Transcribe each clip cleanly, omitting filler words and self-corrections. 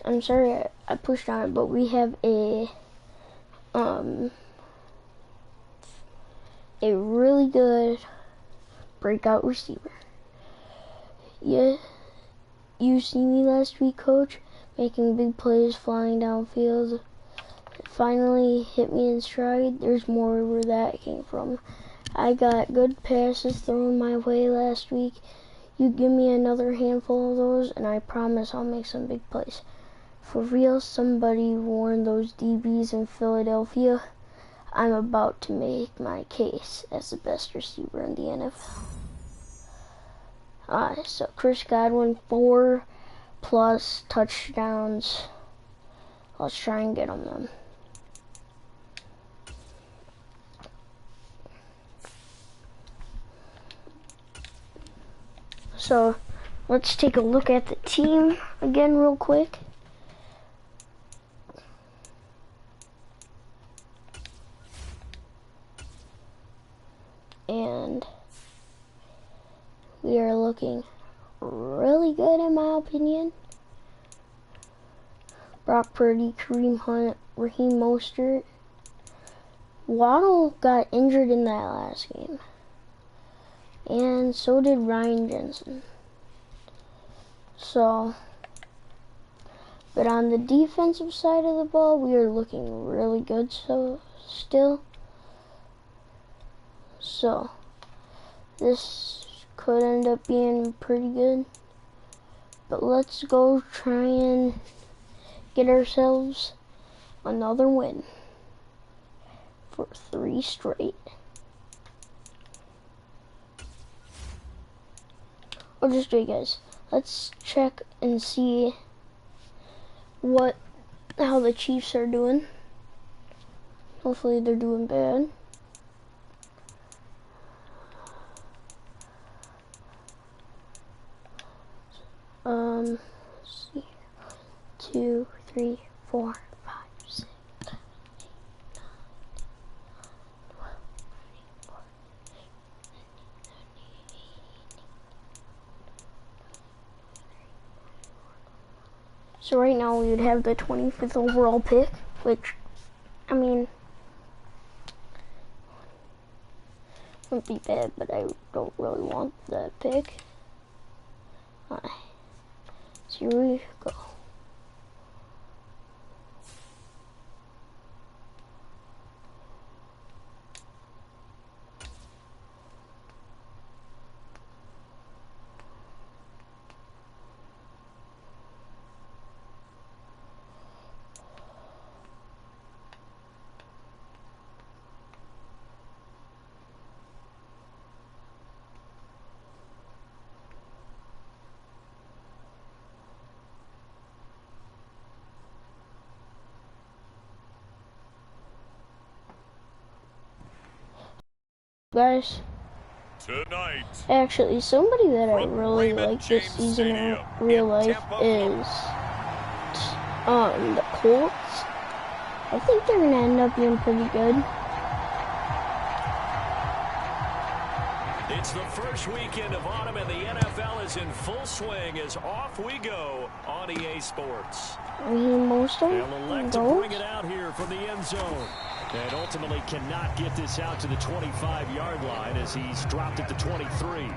I'm sorry I pushed on it, but we have a really good breakout receiver. Yeah, you see me last week, Coach, making big plays, flying downfield. It finally hit me in stride. There's more where that came from. I got good passes thrown my way last week. You give me another handful of those, and I promise I'll make some big plays. For real, somebody warned those DBs in Philadelphia. I'm about to make my case as the best receiver in the NFL. So Chris Godwin, 4+ touchdowns. Let's try and get him then. So let's take a look at the team again real quick. And we are looking really good in my opinion. Brock Purdy, Kareem Hunt, Raheem Mostert. Waddle got injured in that last game. And so did Ryan Jensen. So, but on the defensive side of the ball, we are looking really good still. So, this could end up being pretty good. But let's go try and get ourselves another win for 3 straight. I'll just do it, guys. Let's check and see how the Chiefs are doing. Hopefully they're doing bad. Let's see. 2, 3, 4, 5, 6, 7, 8, 9, 12, 13, 14, 15, 16, 17, 18. So right now we would have the 25th overall pick, which, I mean, wouldn't be bad, but I don't really want that pick. Alright, so here we go. Guys, tonight, actually, somebody that I really like this season in real life is the Colts. I think they're gonna end up being pretty good. It's the first weekend of autumn and the NFL is in full swing as off we go on EA Sports. They'll elect to bring it out here from the end zone. And ultimately cannot get this out to the 25-yard line as he's dropped it to 23.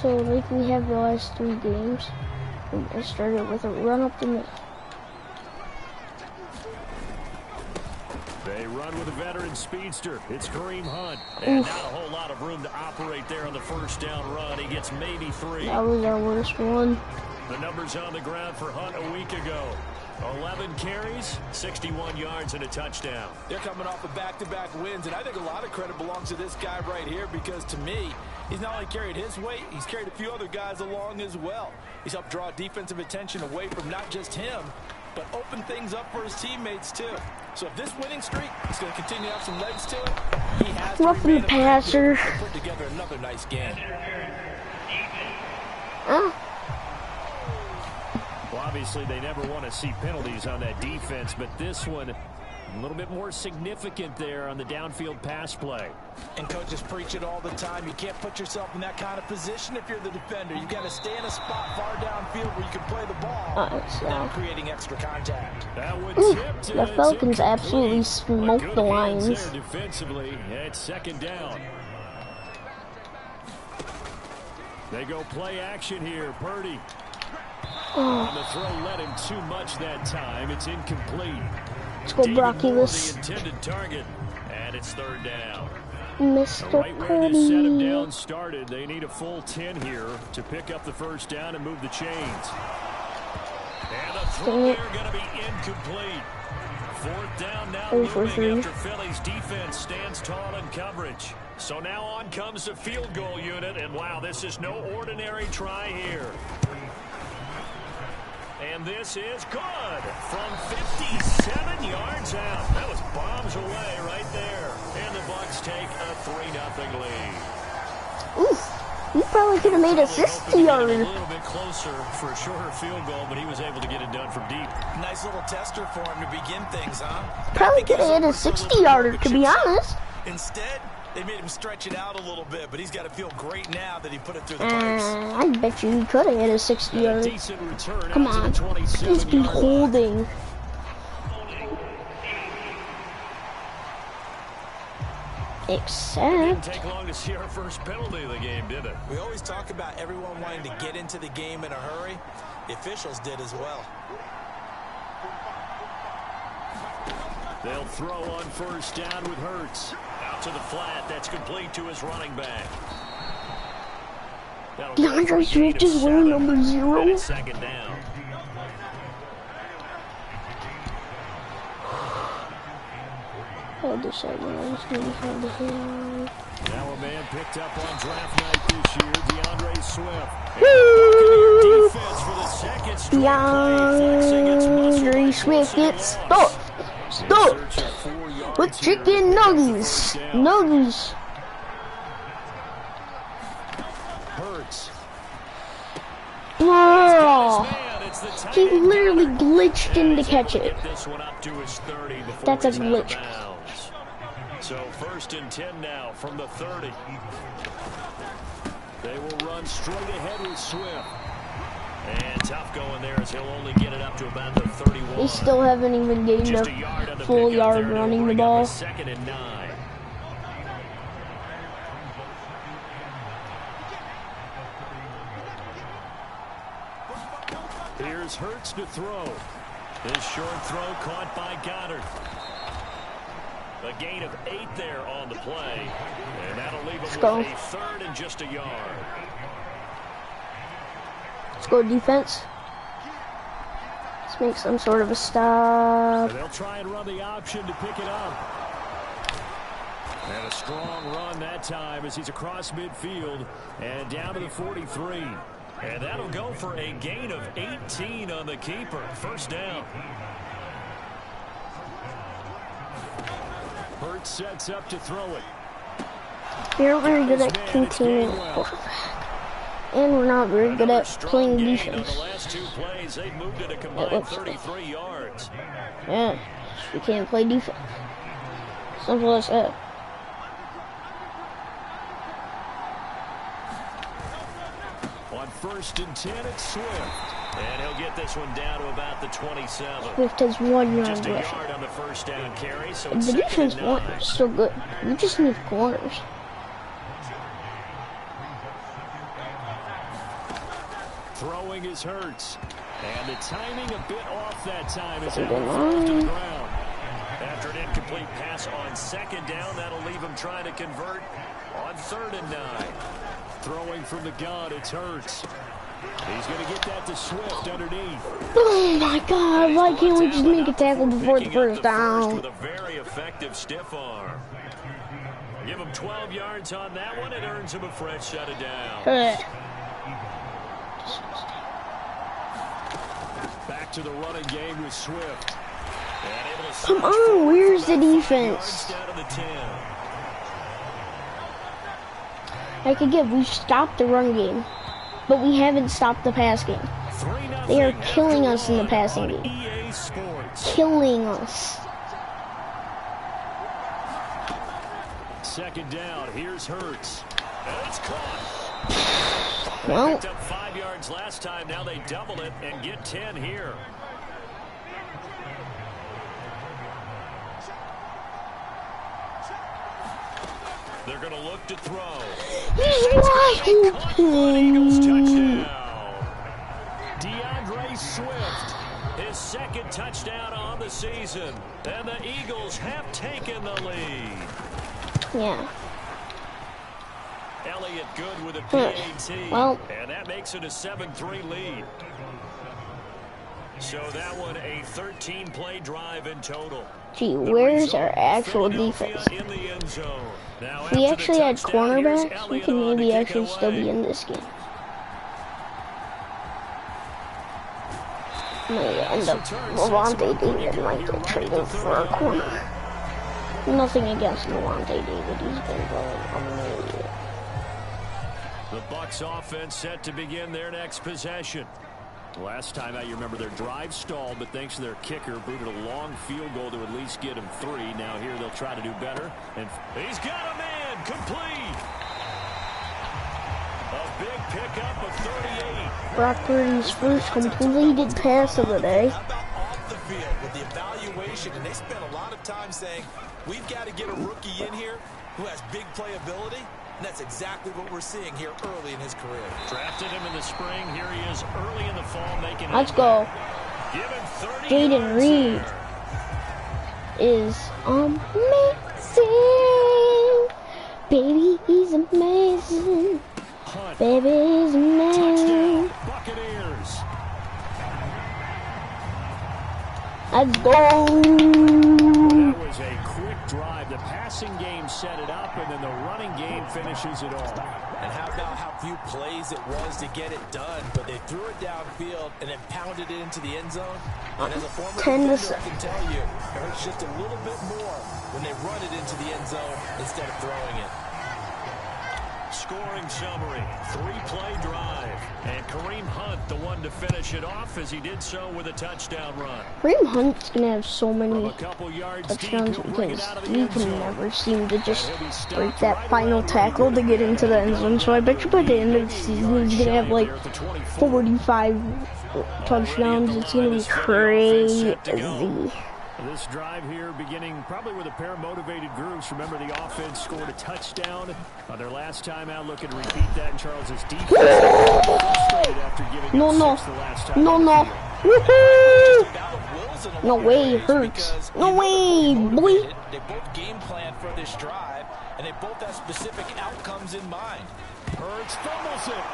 So like we have the last 3 games, we started with a run up the middle. They run with a veteran speedster. It's Kareem Hunt. And not a whole lot of room to operate there on the first down run. He gets maybe 3. That was our worst one. The numbers on the ground for Hunt a week ago. 11 carries, 61 yards, and a touchdown. They're coming off of back-to-back wins, and I think a lot of credit belongs to this guy right here because, to me, he's not only carried his weight, he's carried a few other guys along as well. He's helped draw defensive attention away from not just him, but open things up for his teammates, too. So if this winning streak is going to continue to have some legs to it, he has to remain the passer. Put together another nice game. Well, obviously, they never want to see penalties on that defense, but this one A little bit more significant there on the downfield pass play. And coaches preach it all the time. You can't put yourself in that kind of position if you're the defender. You've got to stay in a spot far downfield where you can play the ball without creating extra contact. That would the Falcons absolutely smoked the Lions. Defensively, it's second down. They go play action here. Purdy. On the throw, let him too much that time. It's incomplete. Let's go, Brocculus. The intended target, and it's third down. Mr. Right where this set him down started, they need a full 10 here to pick up the first down and move the chains. And the throw there going to be incomplete. Fourth down now, moving after Philly's defense stands tall in coverage. So now on comes the field goal unit, and wow, this is no ordinary try here. And this is good from 57 yards out. That was bombs away right there. And the Bucs take a 3-0 lead. Oof, he probably could have made a 60-yarder. A little bit closer for a shorter field goal, but he was able to get it done from deep. Nice little tester for him to begin things, huh? Probably could have hit a 60-yarder, to be honest. Instead, they made him stretch it out a little bit, but he's got to feel great now that he put it through the pipes. I bet you he could have hit a 60-yarder. Come on, just be holding. Except... It didn't take long to see our first penalty of the game, did it? We always talk about everyone wanting to get into the game in a hurry. The officials did as well. They'll throw on first down with Hurts. Out to the flat. That's complete to his running back. DeAndre Swift is wearing number 0. Second down. Hold the second. I'm just going to hold the hand. Now a man picked up on draft night this year, DeAndre Swift. Woo! Defense for the second straight play. DeAndre Swift gets stuck. Stuck with chicken nuggets. Nuggets. Hurts. Oh, he literally glitched in to catch it. That's a glitch. So first and 10 now from the 30. They will run straight ahead with Swift. And tough going there as he'll only get it up to about the 31. They still haven't even gained a full yard running the ball. Second and 9. Here's Hurts to throw. This short throw caught by Goddard. A gain of 8 there on the play. And that'll leave him with a third and just a yard. Let's go defense. Let's make some sort of a stop. So they'll try and run the option to pick it up. And a strong run that time as he's across midfield and down to the 43. And that'll go for a gain of 18 on the keeper. First down. Hurts sets up to throw it. We're very good at containing the quarterback. And we're not very good at playing defense. The last 2 plays, they moved it a combined 33 yards. Yeah, we can't play defense. Simple as that. On first and 10, it's Swift. And he'll get this one down to about the 27. Swift has 1 yard Just a rushing. yard on the first down carry, so The it's defense 2nd and 9. is still good. We just need corners. Throwing is Hurts. And the timing a bit off that time as it falls to the ground. After an incomplete pass on second down, that'll leave him trying to convert on 3rd and 9. Throwing from the gun, it's Hurts. He's going to get that to Swift underneath. Oh my God, why can't we just make a tackle before the first down? With a very effective stiff arm. Give him 12 yards on that one. It earns him a fresh set of downs. Back to the running game with Swift. Come on, where's the defense? I could give. We stopped the run game, but we haven't stopped the pass game. They are killing us in the passing game. Killing us. second down. Here's Hurts. And it's caught. Well, Picked up 5 yards last time. Now they double it and get 10 here. They're going to look to throw. he's wide Eagles open. touchdown. DeAndre Swift, his second touchdown on the season. And the Eagles have taken the lead. Yeah. Elliott good with a PAT. Well, and that makes it a 7-3 lead. So that one a 13-play drive in total. gee, where's our actual defense? In the end zone. Now, If we after the actually had touchdown, here's cornerbacks, we Elliott can on to maybe kick it actually still be away. in this game. May end up Levante David might get traded for a corner. Nothing against Levante David, he's been going amazing. The Bucs offense set to begin their next possession. Last time out, you remember their drive stalled, but thanks to their kicker, booted a long field goal to at least get him 3. Now here they'll try to do better. And he's got a man complete. A big pickup of 38. Brock Purdy's first completed pass of the day. How about off the field with the evaluation? And they spent a lot of time saying, we've got to get a rookie in here who has big playability. And that's exactly what we're seeing here early in his career. Drafted him in the spring. Here he is early in the fall making Let's go. Give him 30 Jaden yards Reed there. is amazing. Baby, he's amazing. Hunt. Baby, he's amazing. Touchdown, Buccaneers. Let's go. That was a quick drive. The passing game set it up, and then the running game finishes it all. And how about how few plays it was to get it done, but they threw it downfield and then pounded it into the end zone. And as a former 10 to defender, I can tell you, it hurts just a little bit more when they run it into the end zone instead of throwing it. Scoring summary, 3-play drive. And Kareem Hunt, the one to finish it off, as he did so with a touchdown run. Kareem Hunt's gonna have so From many a couple yards deep, touchdowns he'll bring it because out of the he end can zone. never seem to just And he'll be stopped break that right final around tackle to get into the end zone. So I bet you by the end of the season he's gonna have like 45 touchdowns. It's gonna be crazy. This drive here beginning probably with a pair of motivated groups. Remember, the offense scored a touchdown on their last time out. Looking to repeat that in Charles's defense. Frustrated after giving No, up no. 6 the last time No, on the no. field. Woohoo! No way, it hurts. No way, boy. They both game plan for this drive, and they both have specific outcomes in mind. Hurts fumbles it.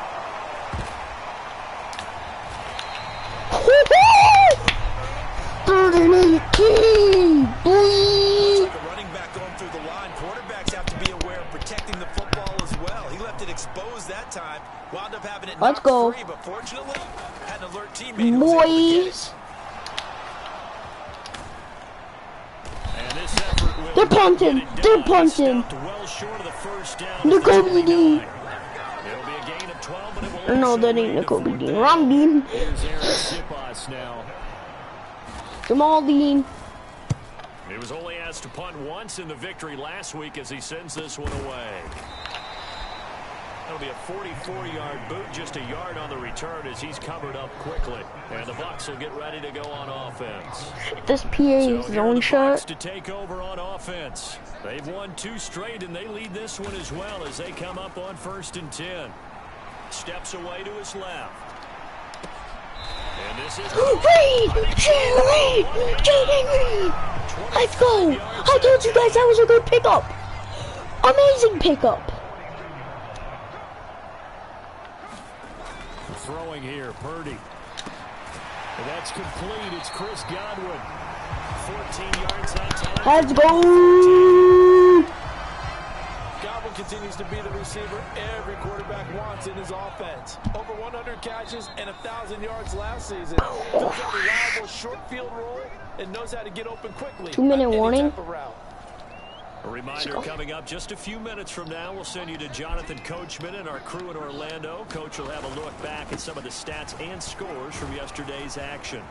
Bird in the key, boy. Like a running back going through the line, quarterbacks have to be aware of protecting the football as well. He left it exposed that time, wound up having it Let's knocked go. free, but fortunately, had an alert teammate who was able to get it. Boys. And this effort will They're punting. get it done. They're punting. Stopped well short of the first down. They're at the going 29. to It'll be a gain of 12, but it will No, also that ain't lead the to Kobe 4th Dean. down. Ron Bean. Here's Aaron Sipas now. Jamal Dean. He was only asked to punt once in the victory last week as he sends this one away. That'll be a 44-yard boot, just a yard on the return as he's covered up quickly. And the Bucs will get ready to go on offense. This PA So here are zone the shot. Bucs to take over on offense. They've won 2 straight, and they lead this one as well as they come up on 1st and 10. Steps away to his left. And this is Reed! Jaden Reed! Jaden Reed! Let's go! I told you guys that was a good pickup! Amazing pickup! throwing here, Purdy. And that's complete. It's Chris Godwin. 14 yards that time. Let's go! Godwin continues to be the receiver every quarterback wants in his offense. Over 100 catches and 1,000 yards last season. Builds a reliable short field role and knows how to get open quickly. 2-minute on any warning. type of route. A reminder coming up just a few minutes from now, we'll send you to Jonathan Coachman and our crew in Orlando. Coach will have a look back at some of the stats and scores from yesterday's action.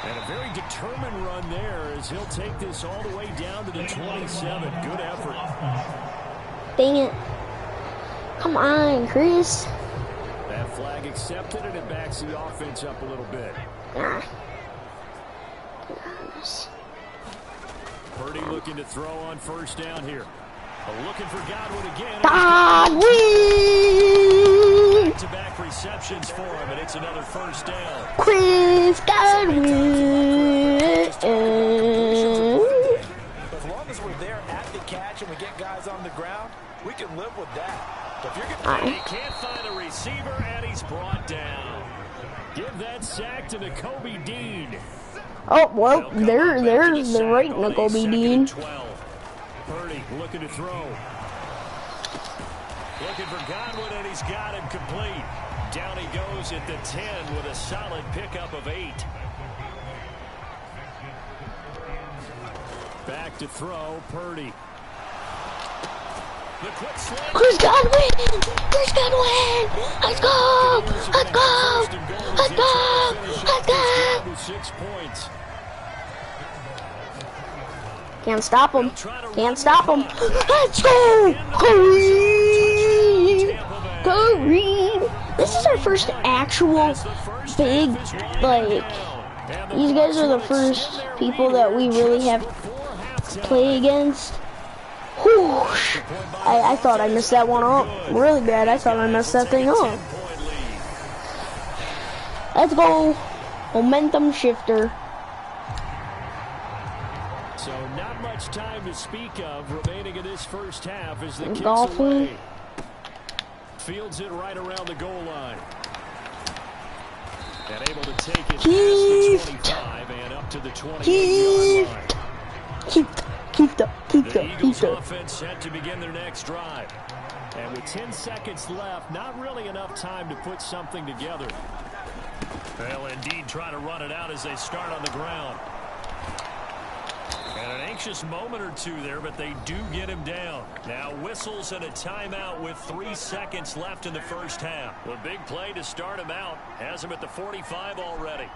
And a very determined run there as he'll take this all the way down to the 27. Good effort. Dang it. Come on, Chris. That flag accepted, and it backs the offense up a little bit. Purdy looking to throw on first down here. Looking for Godwin again. Godwin! Back-to-back receptions for him, and it's another first down. Chris Godwin! As long as we're there at the catch and we get guys on the ground, we can live with that. But if you're getting he can't find a receiver, and he's brought down. Give that sack to Nakobe Dean. Oh, well, there's the right Nakobe Dean. Purdy looking to throw. Looking for Godwin, and he's got him complete. Down he goes at the 10 with a solid pickup of 8. Back to throw, Purdy. The quick slant. Chris Godwin! Chris Godwin! Let's go! Let's go! Let's go! Let's go! 6 points. Can't stop him. Can't stop him. Let's go! Kareem! Kareem! This is our first actual big, like, these guys are the first people that we really have to play against. Whoosh. I thought I messed that one up really bad. I thought I messed that thing up. Let's go. Momentum shifter. So not much time to speak of remaining in this first half as the kicks Golfing. away. Fields it right around the goal line. And able to take it past the 25 and up to the 28-yard line. Keep The Eagles offense set to begin their next drive. And with 10 seconds left, not really enough time to put something together. They'll indeed try to run it out as they start on the ground. And an anxious moment or two there, but they do get him down. Now whistles and a timeout with 3 seconds left in the first half. Well, big play to start him out. Has him at the 45 already.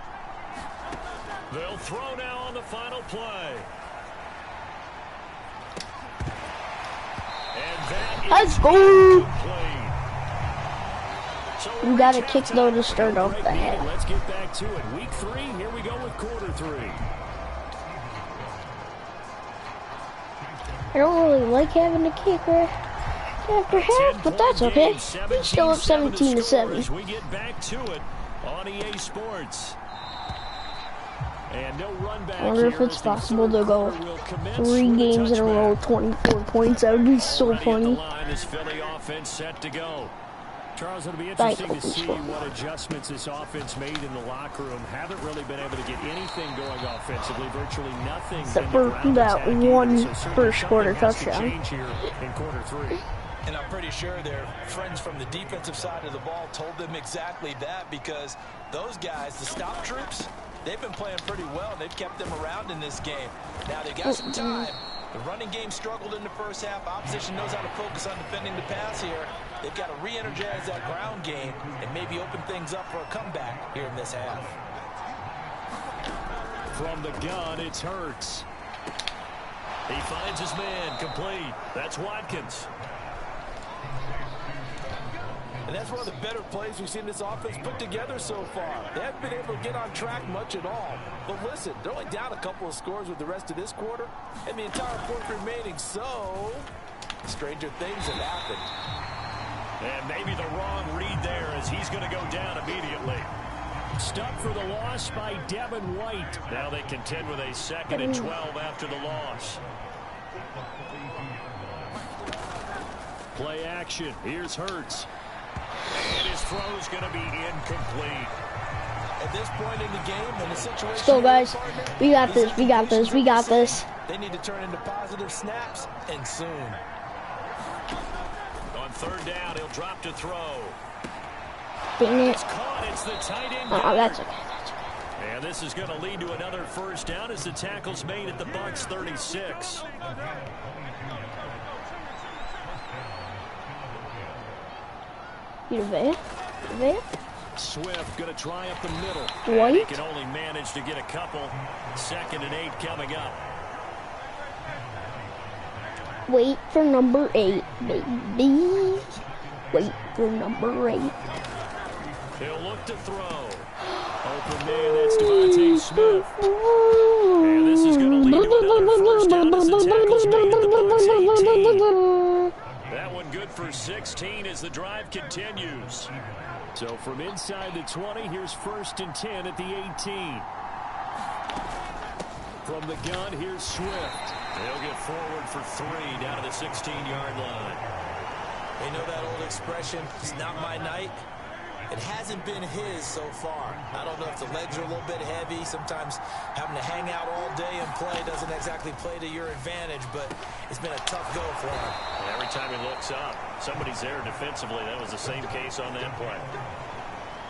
They'll throw now on the final play. Let's go! You got a kick though to start off the head. Let's get back to it. Week 3, here we go with quarter 3. I don't really like having a kick right after half, but that's okay. We're still up 17-7. We get back to it on EA Sports. And no run back. I wonder if it's possible to go 3 games in a row, 24 points. That would be so funny. This Philly offense set to go. Charles, it'll be interesting to see what adjustments this offense made in the locker room. Haven't really been able to get anything going offensively. Virtually nothing. Except for that one first quarter touchdown. Here in quarter 3. And I'm pretty sure their friends from the defensive side of the ball told them exactly that, because those guys, the stop troops, they've been playing pretty well. They've kept them around in this game. Now they've got some time. The running game struggled in the first half. Opposition knows how to focus on defending the pass here. They've got to re-energize that ground game and maybe open things up for a comeback here in this half. From the gun, it's Hurts. He finds his man, complete. That's Watkins. And that's one of the better plays we've seen this offense put together so far. They haven't been able to get on track much at all. But listen, they're only down a couple of scores with the rest of this quarter and the entire fourth remaining, so stranger things have happened. And maybe the wrong read there as he's going to go down immediately. Stuck for the loss by Devin White. Now they contend with a 2nd and 12 after the loss. Play action. Here's Hurts. And his throw's going to be incomplete. At this point in the game, in the situation, Let's go, guys. We got this. We got this. We got this. They need to turn into positive snaps, and soon. On 3rd down, he'll drop to throw. Dang it. It's caught. It's the tight end. Oh, that's okay. That's okay. And this is going to lead to another first down as the tackle's made at the Bucs 36. You there? Swift going to try up the middle. White? He can only manage to get a couple. 2nd and 8 coming up. Wait for number 8, baby. Wait for number 8. He'll look to throw. Open man, that's Devontae Smith. And this is going to lead to another first down as the tackles made at the Bucs 18. That one good for 16 as the drive continues. So from inside the 20, here's 1st and 10 at the 18. From the gun, here's Swift. They'll get forward for 3 down to the 16-yard line. You know that old expression, it's not my night? It hasn't been his so far. I don't know if the legs are a little bit heavy. Sometimes having to hang out all day and play doesn't exactly play to your advantage, but it's been a tough go for him. And every time he looks up, somebody's there defensively. That was the same case on that play.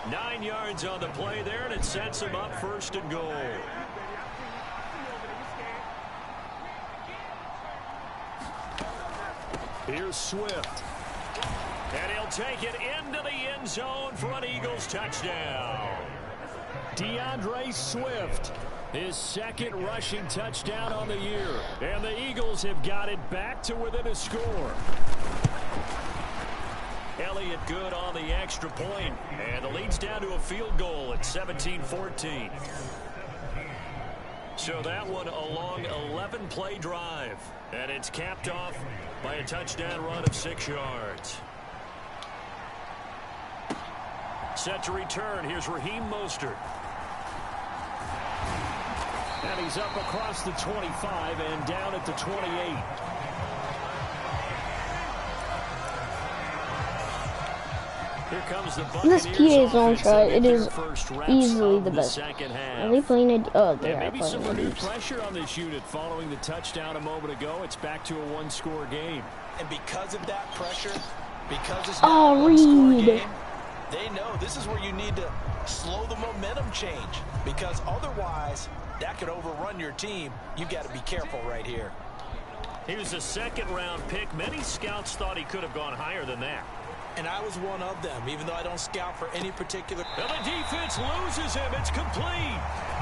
9 yards on the play there, and it sets him up 1st and goal. Here's Swift. And he'll take it into the end zone for an Eagles touchdown. DeAndre Swift, his 2nd rushing touchdown on the year. And the Eagles have got it back to within a score. Elliott good on the extra point. And the lead's down to a field goal at 17-14. So that one a long 11-play drive. And it's capped off by a touchdown run of 6 yards. Set to return. Here's Raheem Mostert. And he's up across the 25 and down at the 28. Here comes the Buccaneers. This PA zone shot, it is easily the best. Are they playing it? Oh, they are maybe playing some renewed it. pressure on this unit following the touchdown a moment ago. It's back to a 1-score game. And because of that pressure, because it's now a 1-score game, they know this is where you need to slow the momentum change, because otherwise that could overrun your team. You've got to be careful right here. He was a 2nd-round pick. Many scouts thought he could have gone higher than that. And I was one of them, even though I don't scout for any particular. And the defense loses him. It's complete.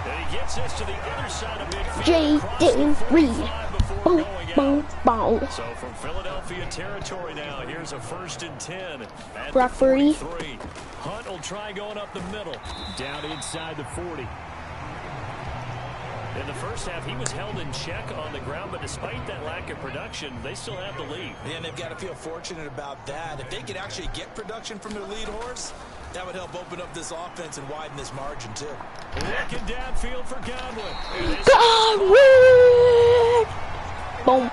And he gets us to the other side of midfield. Jaden Reed. Boom, boom, boom. So from Philadelphia territory now, here's a 1st and 10 at Brock the 40. 43. Hunt will try going up the middle, down inside the 40. In the first half, he was held in check on the ground, but despite that lack of production, they still have the lead. And they've got to feel fortunate about that. If they could actually get production from their lead horse, that would help open up this offense and widen this margin, too. Looking downfield for Godwin. Boom,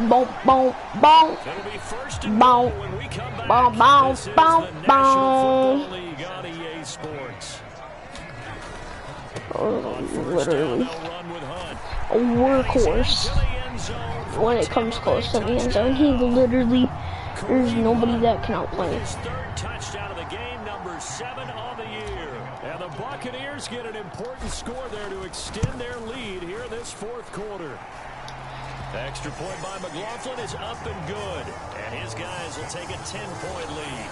boom, boom, boom. It'll be 1st and goal when we come back. Boom, boom, This is boom, the National Football League on EA Sports. Literally a workhorse when it comes close to the end zone. He literally, there's nobody that can outplay him. His 3rd touchdown of the game, number 7 on the year. And the Buccaneers get an important score there to extend their lead here this 4th quarter. The extra point by McLaughlin is up and good. And his guys will take a 10-point lead.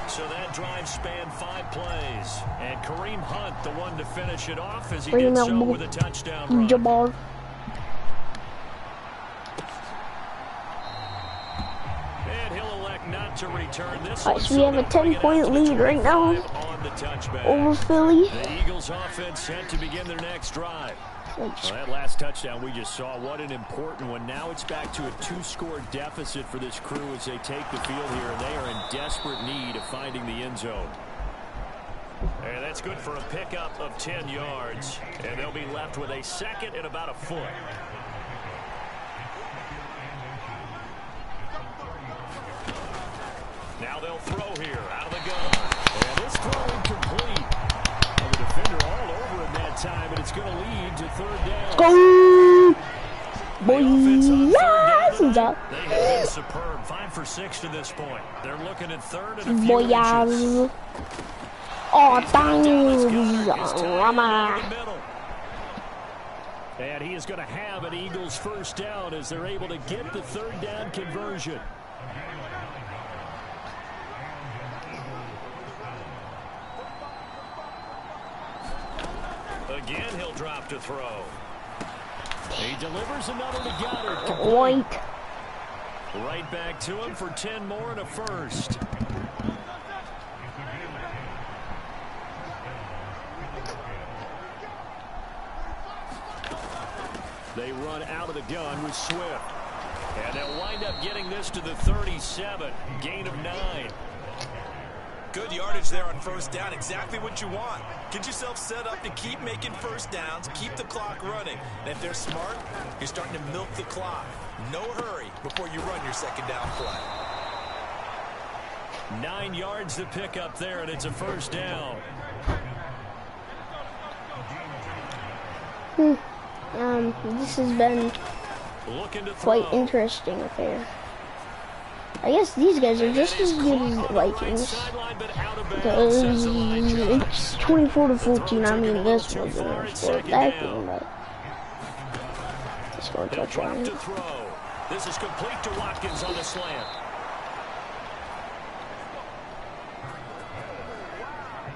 So that drive spanned 5 plays. And Kareem Hunt, the one to finish it off as he did so with a touchdown run. Jabbar. And he'll elect not to return this Alright, so we have a 10-point lead right now over Philly. The Eagles offense set to begin their next drive. Well, that last touchdown we just saw, what an important one. Now it's back to a 2-score deficit for this crew as they take the field here, and they are in desperate need of finding the end zone. And that's good for a pickup of 10 yards, and they'll be left with a 2nd and about a foot. Now they'll throw here out of the gun. And this throw incomplete. And the defender all over him that time, and it's going to lead to 3rd down. Go! Boy, yes! They have been superb. 5 for 6 to this point. They're looking at 3rd and a few Boy, inches. Oh, dang. And he is going to have an Eagles 1st down as they're able to get the 3rd down conversion. Again, he'll drop to throw. He delivers another to Goddard. White. Right back to him for 10 more and a first. They run out of the gun with Swift. And they'll wind up getting this to the 37. Gain of 9. Good yardage there on first down. Exactly what you want. Get yourself set up to keep making first downs, keep the clock running. And if they're smart, you're starting to milk the clock. No hurry before you run your second down play. 9 yards to pick up there, and it's a first down. This has been quite interesting affair. I guess these guys are just as good as the Vikings. Because it's 24-14. I mean, this was going to score that game, but they scored a touchdown. This is complete to Watkins on the slant.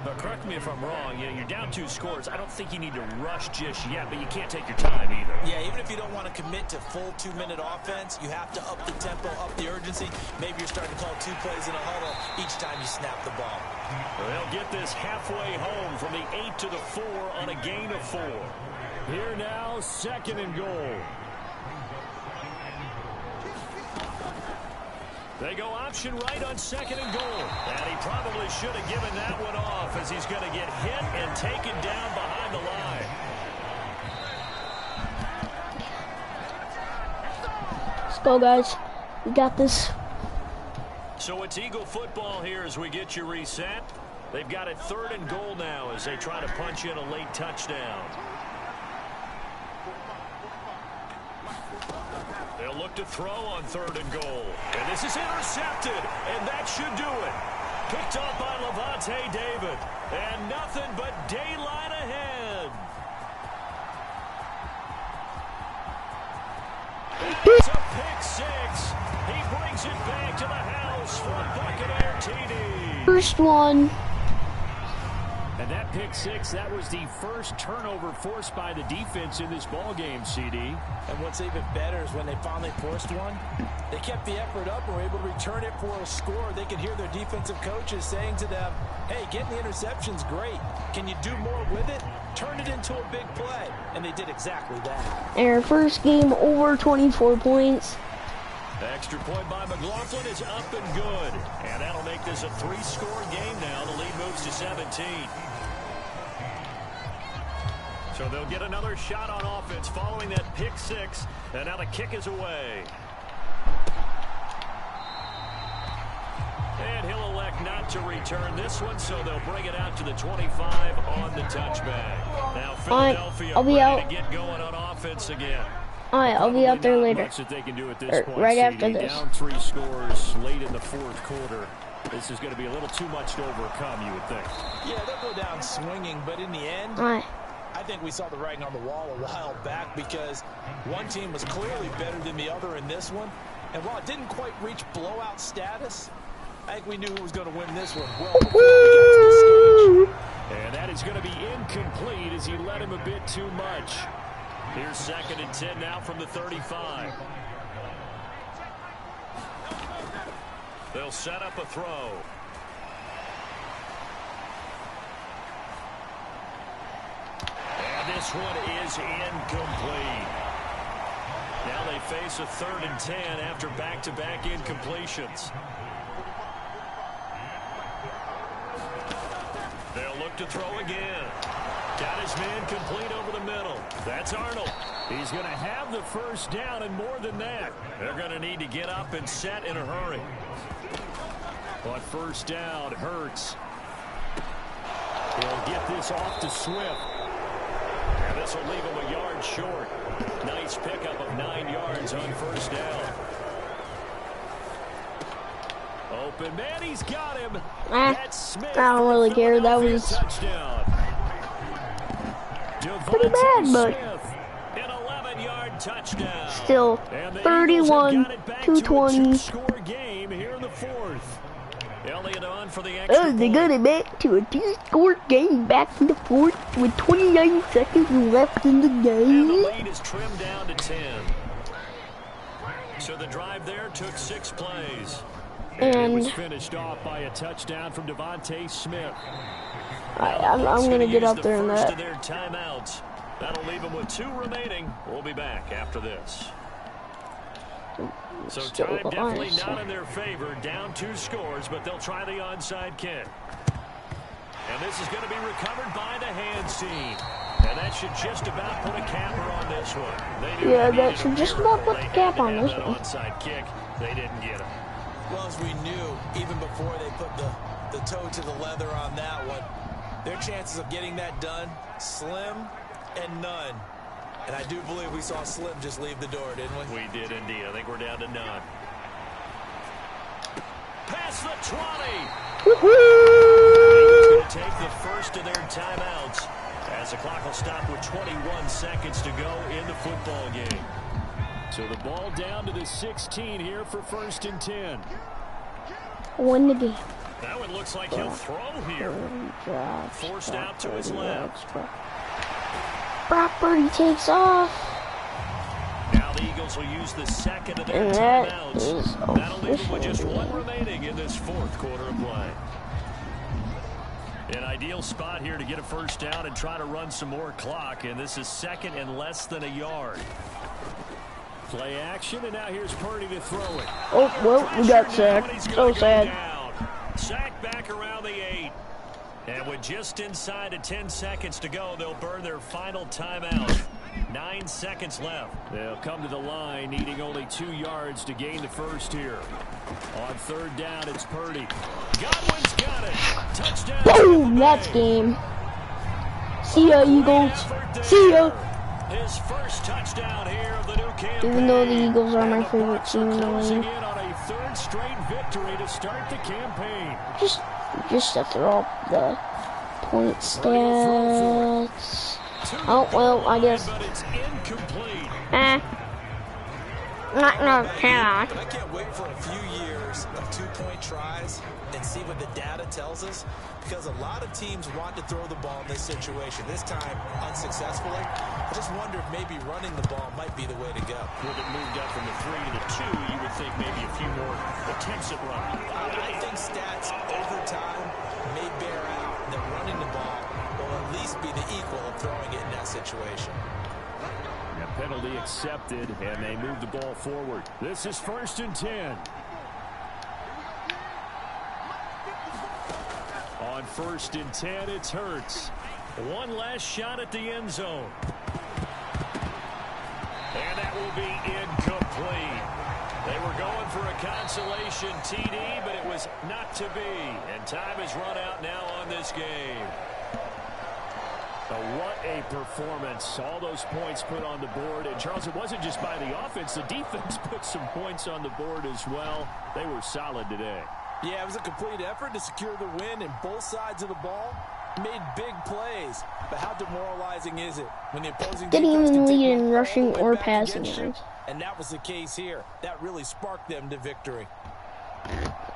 But correct me if I'm wrong, you're down 2 scores. I don't think you need to rush just yet, but you can't take your time either. Yeah, even if you don't want to commit to full 2-minute offense, you have to up the tempo, up the urgency. Maybe you're starting to call 2 plays in a huddle each time you snap the ball. They'll get this halfway home from the 8 to the 4 on a gain of 4. Here now, 2nd and goal. They go option right on 2nd and goal. And he probably should have given that one off as he's going to get hit and taken down behind the line. Let's go, guys. We got this. So it's Eagle football here as we get you reset. They've got it 3rd and goal now as they try to punch in a late touchdown. They'll look to throw on 3rd and goal. And this is intercepted, and that should do it. Picked up by Levante David. And nothing but daylight ahead. And it's a pick 6. He brings it back to the house for a Buccaneer TD. First one. And that pick 6, that was the first turnover forced by the defense in this ballgame, CD. And what's even better is when they finally forced one, they kept the effort up and were able to return it for a score. They could hear their defensive coaches saying to them, hey, getting the interception's great. Can you do more with it? Turn it into a big play. And they did exactly that. And our first game over 24 points. Extra point by McLaughlin is up and good. And that'll make this a 3-score game now. The lead moves to 17. So they'll get another shot on offense following that pick 6. And now the kick is away. And he'll elect not to return this one, so they'll bring it out to the 25 on the touchback. Now Philadelphia ready to get going on offense again. Alright, I'll be out there later. That they can do at this point, right after this. Down 3 scores late in the 4th quarter. This is going to be a little too much to overcome, you would think. Yeah, they'll go down swinging, but in the end, I think we saw the writing on the wall a while back because one team was clearly better than the other in this one. And while it didn't quite reach blowout status, I think we knew who was going to win this one well before we got to the stage. And that is going to be incomplete as he led him a bit too much. Here's 2nd and 10 now from the 35. They'll set up a throw. And this one is incomplete. Now they face a 3rd and 10 after back-to-back incompletions. They'll look to throw again. Got his man complete over the middle. That's Arnold. He's going to have the first down, and more than that, they're going to need to get up and set in a hurry. But first down hurts. He'll get this off to Swift. And this will leave him a yard short. Nice pickup of 9 yards on first down. Open man, he's got him. That's Smith. I don't really care. That was pretty bad, but an 11-yard touchdown. Still 31-20. Score game here in the 4th. Elliott on for the extra Oh, they point. got it back to a 2-score game back in the fourth with 29 seconds left in the And the game. lead is trimmed down to 10. So the drive there took 6 plays. And it was finished off by a touchdown from Devontae Smith. I'm going to get up there in that. Of their timeouts. That'll leave them with 2 remaining. We'll be back after this. So time definitely not in their favor. Down 2 scores, but they'll try the onside kick. And this is going to be recovered by the hands team. And that should just about put a capper on this one. Yeah, that should just about put the cap on this one. Onside kick, they didn't get it. Well, as we knew, even before they put the toe to the leather on that one, their chances of getting that done, slim and none. And I do believe we saw Slim just leave the door, didn't we? We did indeed. I think we're down to none. Past the 20. He's going to take the first of their timeouts as the clock will stop with 21 seconds to go in the football game. So the ball down to the 16 here for 1st and 10. Win the game. That one looks like he'll throw here. Forced out to his left. Brock Purdy takes off. Now the Eagles will use the second of their And that timeouts. is That'll leave them with just official. 1 remaining in this 4th quarter of play. An ideal spot here to get a first down and try to run some more clock. And this is 2nd and less than a yard. Play action, and now here's Purdy to throw it. Oh, well, we got sacked. So sad. Sack back around the 8. And with just inside of 10 seconds to go, they'll burn their final timeout. 9 seconds left. They'll come to the line, needing only 2 yards to gain the first here. On 3rd down, it's Purdy. Godwin's got it. Touchdown. Boom, that's game. See ya, Eagles. See ya. His first touchdown here of the new campaign. Even though the Eagles are my favorite team in the Closing league. in on a 3rd straight victory to start the campaign. Just to throw up the point stats. Oh, well, I guess. But it's incomplete. No, cannot. But I can't wait for a few years of 2-point tries and see what the data tells us, because a lot of teams want to throw the ball in this situation. This time, unsuccessfully. I just wonder if maybe running the ball might be the way to go. With it moved up from the 3 to the 2, you would think maybe a few more attempts at running. I think stats over time may bear out that running the ball will at least be the equal of throwing it in that situation. A penalty accepted, and they move the ball forward. This is 1st and 10. On 1st and 10, it's Hurts. 1 last shot at the end zone. And that will be incomplete. They were going for a consolation TD, but it was not to be. And time is run out now on this game. What a performance. All those points put on the board. And, Charles, it wasn't just by the offense. The defense put some points on the board as well. They were solid today. Yeah, it was a complete effort to secure the win, and both sides of the ball made big plays. But how demoralizing is it when the opposing Didn't defense even can take lead it in all rushing the way or back passing against you? yards. And that was the case here. That really sparked them to victory.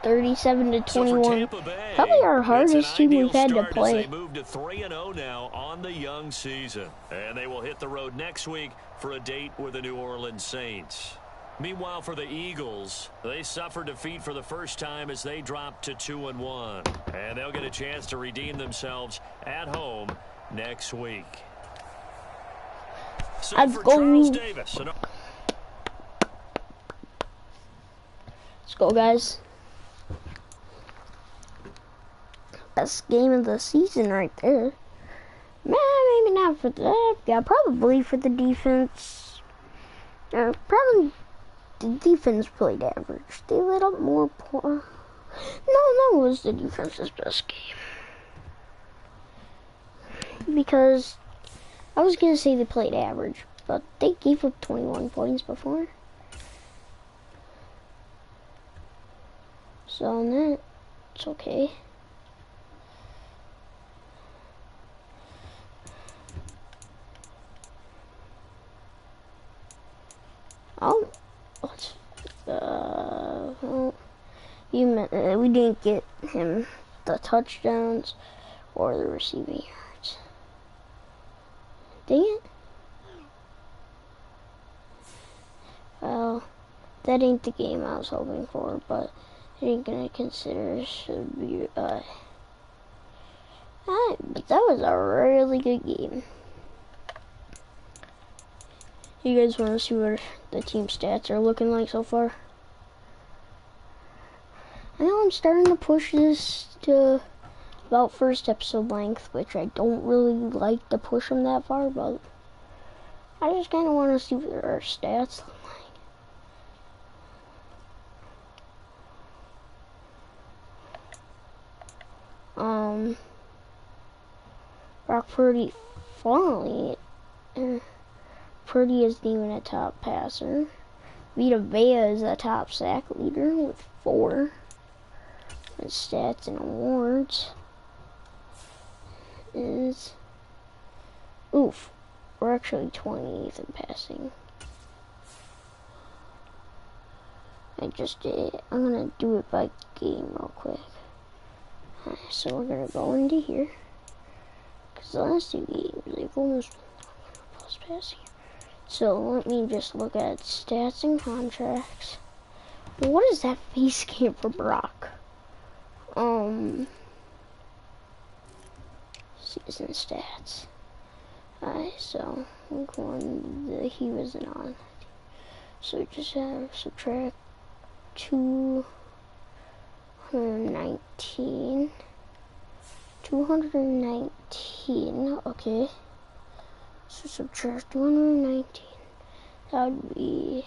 37 to So 21. for Tampa Bay, Probably our it's hardest an team we've ideal had to start as play. They move to 3-0 now on the young season. And they will hit the road next week for a date with the New Orleans Saints. Meanwhile, for the Eagles, they suffered defeat for the first time as they dropped to 2-1. And they'll get a chance to redeem themselves at home next week. So Let's for go. Charles Davis. Let's go, guys. Best game of the season right there. Maybe not for that. Yeah, probably for the defense. Probably the defense played average. They let up more points. No, that was the defense's best game. Because I was going to say they played average, but they gave up 21 points before. So on that, it's okay. Oh, we didn't get him the touchdowns or the receiving yards. Dang it. Well, that ain't the game I was hoping for, but I ain't gonna consider should be, but that was a really good game. You guys want to see what the team stats are looking like so far? I know I'm starting to push this to about first episode length, which I don't really like to push them that far, but I just kind of want to see what our stats look like. Brock Purdy, finally, Purdy isn't even a top passer. Vita Vea is a top sack leader with 4. His stats and awards is, oof, we're actually 28th in passing. I'm gonna do it by game real quick. So we're gonna go into here, because the last 2 games, they've almost been plus passing. So let me just look at stats and contracts. What is that face cam for Brock? Season stats. So week 1, he wasn't on. So just subtract 219. 219, okay. So subtract 219. That would be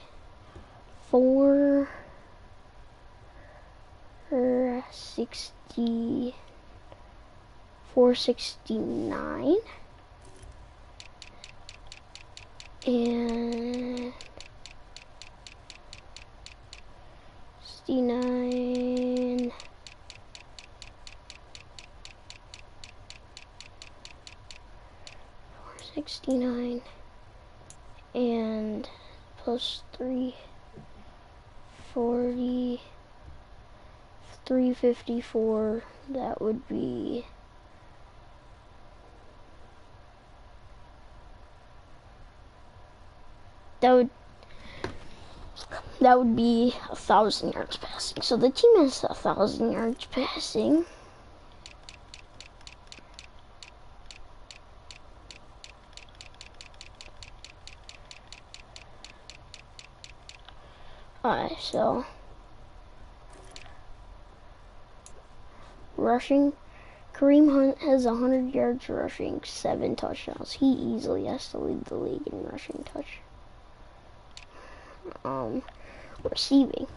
469 and 69 469 and plus 340 354, that would be that would be 1,000 yards passing. So the team has 1,000 yards passing. Alright, so rushing, Kareem Hunt has 100 yards rushing, 7 touchdowns. He easily has to lead the league in rushing touch. Receiving,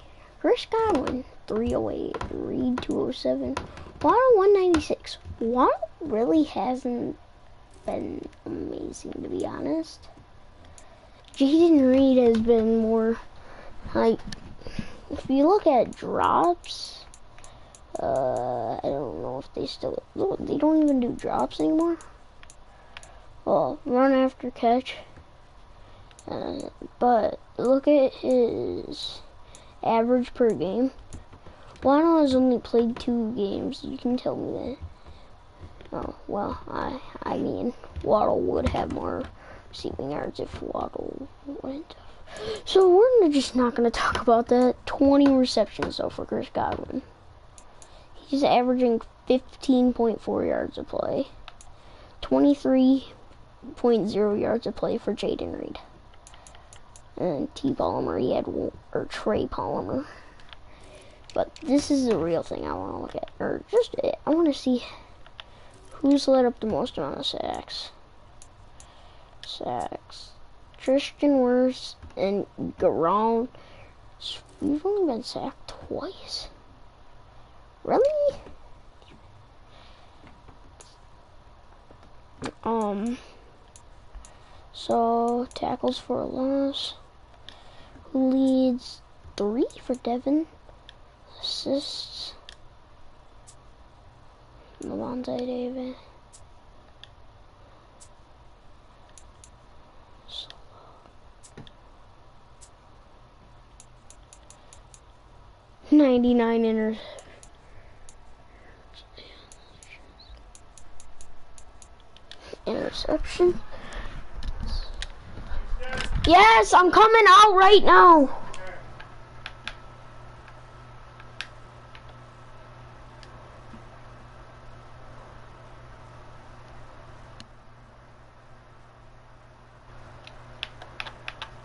Chris Godwin 308, Reed 207, Waddle 196. Waddle really hasn't been amazing, to be honest. Jaden Reed has been more like, if you look at drops, I don't know if they don't even do drops anymore. Well, run after catch. But look at his average per game. Waddle has only played 2 games. You can tell me that. Oh, well, I mean, Waddle would have more receiving yards if Waddle went. So we're just not going to talk about that. 20 receptions, though, for Chris Godwin. He's averaging 15.4 yards a play. 23.0 yards a play for Jaden Reed. And T. Palmer, he had, or Trey Palmer. But this is the real thing I want to look at. Or just, I want to see who's led up the most amount of sacks. Tristan Wirfs and Garon. We've only been sacked twice. Really? So tackles for a loss. Who leads? 3 for Devin. Assists, Lavonte David. 99 Interception. Yes, I'm coming out right now.